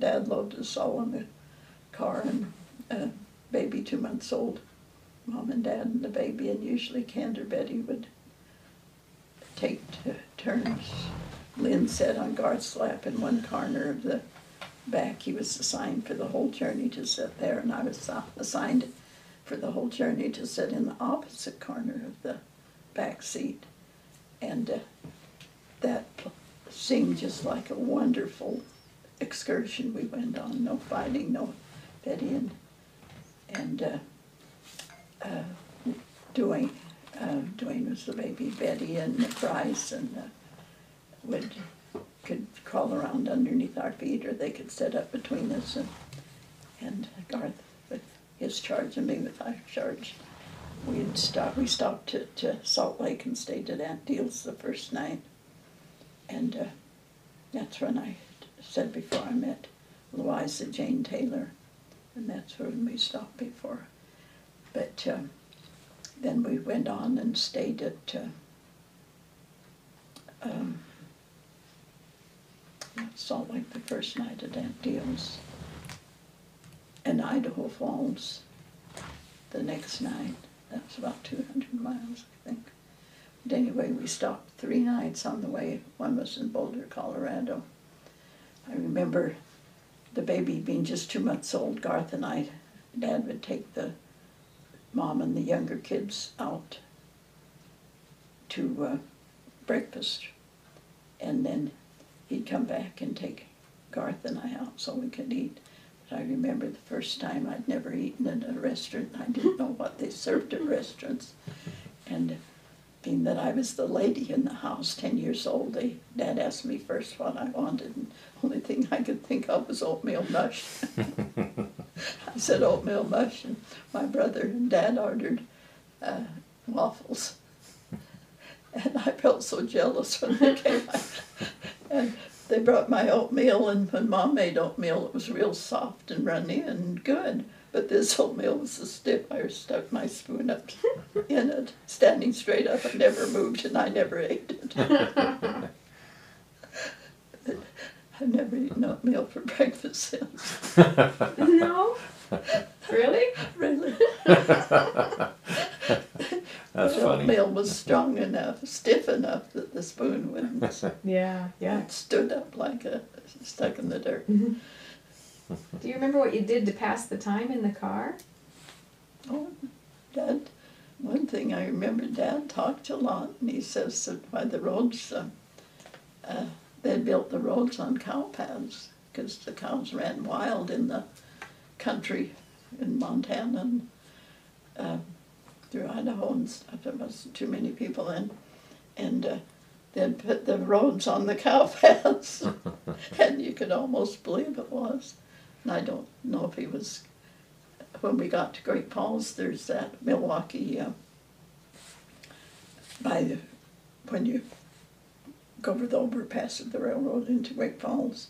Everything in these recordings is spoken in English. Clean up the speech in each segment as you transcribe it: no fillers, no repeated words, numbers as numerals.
Dad loaded us all in the car, and baby 2 months old, Mom and Dad and the baby, and usually Cantor Betty would take turns. Lynn sat on Garth's lap in one corner of the back. He was assigned for the whole journey to sit there, and I was assigned for the whole journey to sit in the opposite corner of the back seat. And that seemed just like a wonderful excursion we went on. No fighting, no Betty and Dwayne was the baby, Betty and Bryce, and could crawl around underneath our feet, or they could sit up between us, and Garth with his charge and me with our charge. We stopped at Salt Lake and stayed at Aunt Deal's the first night, and that's when I said before I met Louisa Jane Taylor, and that's when we stopped before. But then we went on and stayed at Salt Lake the first night at Aunt Deal's, and Idaho Falls the next night. That was about 200 miles, I think. But anyway, we stopped 3 nights on the way. One was in Boulder, Colorado. I remember the baby being just 2 months old. Garth and Dad would take the Mom and the younger kids out to breakfast, and then he'd come back and take Garth and I out so we could eat. But I remember the first time I'd never eaten in a restaurant. I didn't know what they served at restaurants. And being that I was the lady in the house, 10 years old, Dad asked me first what I wanted, and the only thing I could think of was oatmeal mush. I said oatmeal mush, and my brother and Dad ordered waffles. And I felt so jealous when they came out. And they brought my oatmeal, and when Mom made oatmeal, it was real soft and runny and good. But this oatmeal was so stiff, I stuck my spoon up in it, standing straight up. I never moved, and I never ate it. I've never eaten oatmeal for breakfast since. No? Really? Really. That's The funny. oatmeal was strong enough, stiff enough that the spoon wouldn't. Yeah. It stood up like stuck in the dirt. Mm-hmm. Do you remember what you did to pass the time in the car? Oh, Dad, one thing I remember, Dad talked a lot, and he says that by the roads, they built the roads on cow paths, because the cows ran wild in the country in Montana and through Idaho and stuff. There wasn't too many people in, and they'd put the roads on the cow paths, and you could almost believe it was. And I don't know if he was, when we got to Great Falls, there's that Milwaukee, when you go over the overpass of the railroad into Great Falls,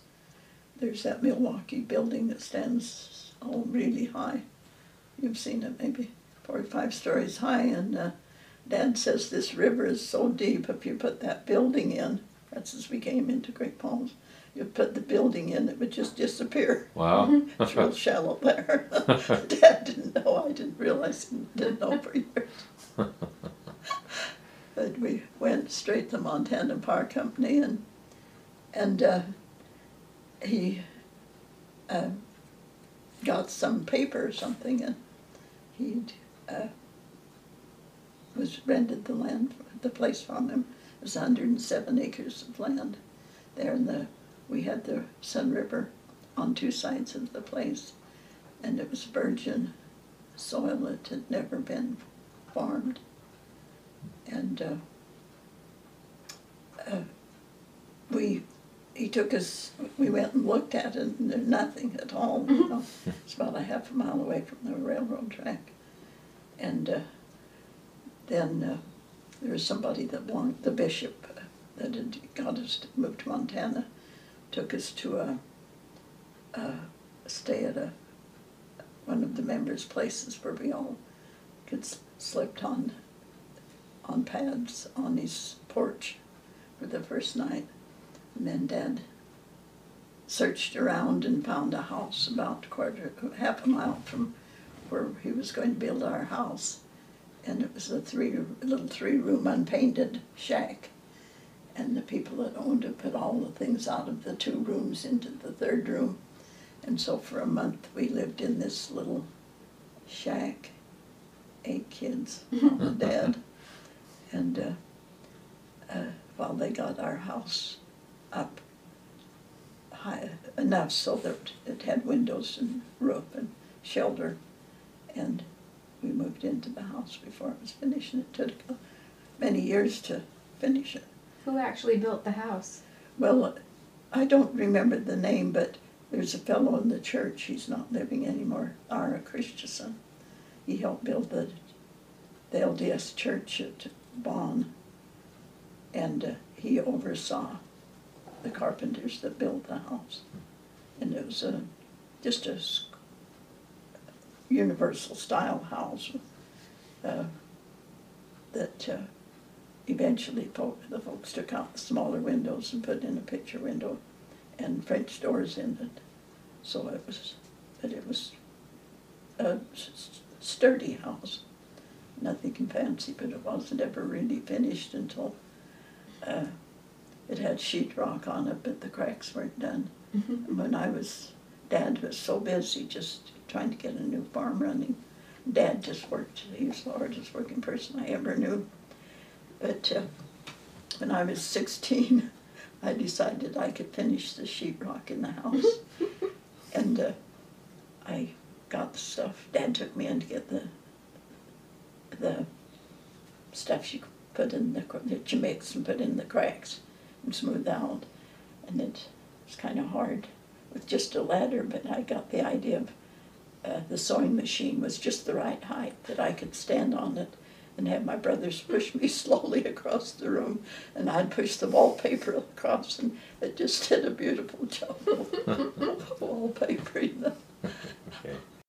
there's that Milwaukee building that stands all really high. You've seen it, maybe 45 stories high, and Dad says this river is so deep, if you put that building in, that's as we came into Great Falls, you put the building in, it would just disappear. Wow. It's real shallow there. Dad didn't know, I didn't realize, didn't know for years. But we went straight to Montana Power Company, and he got some paper or something, and he'd was rented the land, the place from him. It was 107 acres of land there, and we had the Sun River on 2 sides of the place, and it was virgin soil. It had never been farmed, and he took us, we went and looked at it, and there's nothing at all, you know. It's about a half a mile away from the railroad track. And then there was somebody that belonged, the bishop that had got us to move to Montana, took us to stay at one of the members' places where we all could slept on pads on his porch for the first night. And then Dad searched around and found a house about half a mile from where he was going to build our house. And it was a little three-room unpainted shack. And the people that owned it put all the things out of the 2 rooms into the 3rd room. And so for a month we lived in this little shack, 8 kids, mom and dad. And while they got our house up high enough so that it had windows and roof and shelter, and we moved into the house before it was finished, and it took many years to finish it. Who actually built the house? Well, I don't remember the name, but there's a fellow in the church, he's not living anymore, Ara Christensen. He helped build the LDS church at Bonn, and he oversaw the carpenters that built the house. And it was just a universal style house that eventually the folks took out the smaller windows and put in a picture window and French doors in it. So it was a sturdy house. Nothing fancy, but it wasn't ever really finished until it had sheetrock on it, but the cracks weren't done. And when Dad was so busy just trying to get a new farm running. Dad just worked. He was the hardest working person I ever knew. But when I was 16, I decided I could finish the sheetrock in the house. And I got the stuff. Dad took me in to get the stuff you put in that you mix and put in the cracks and smooth out. And it was kind of hard with just a ladder, but I got the idea of the sewing machine was just the right height that I could stand on it and have my brothers push me slowly across the room, and I'd push the wallpaper across, and it just did a beautiful job of wallpapering them. Okay.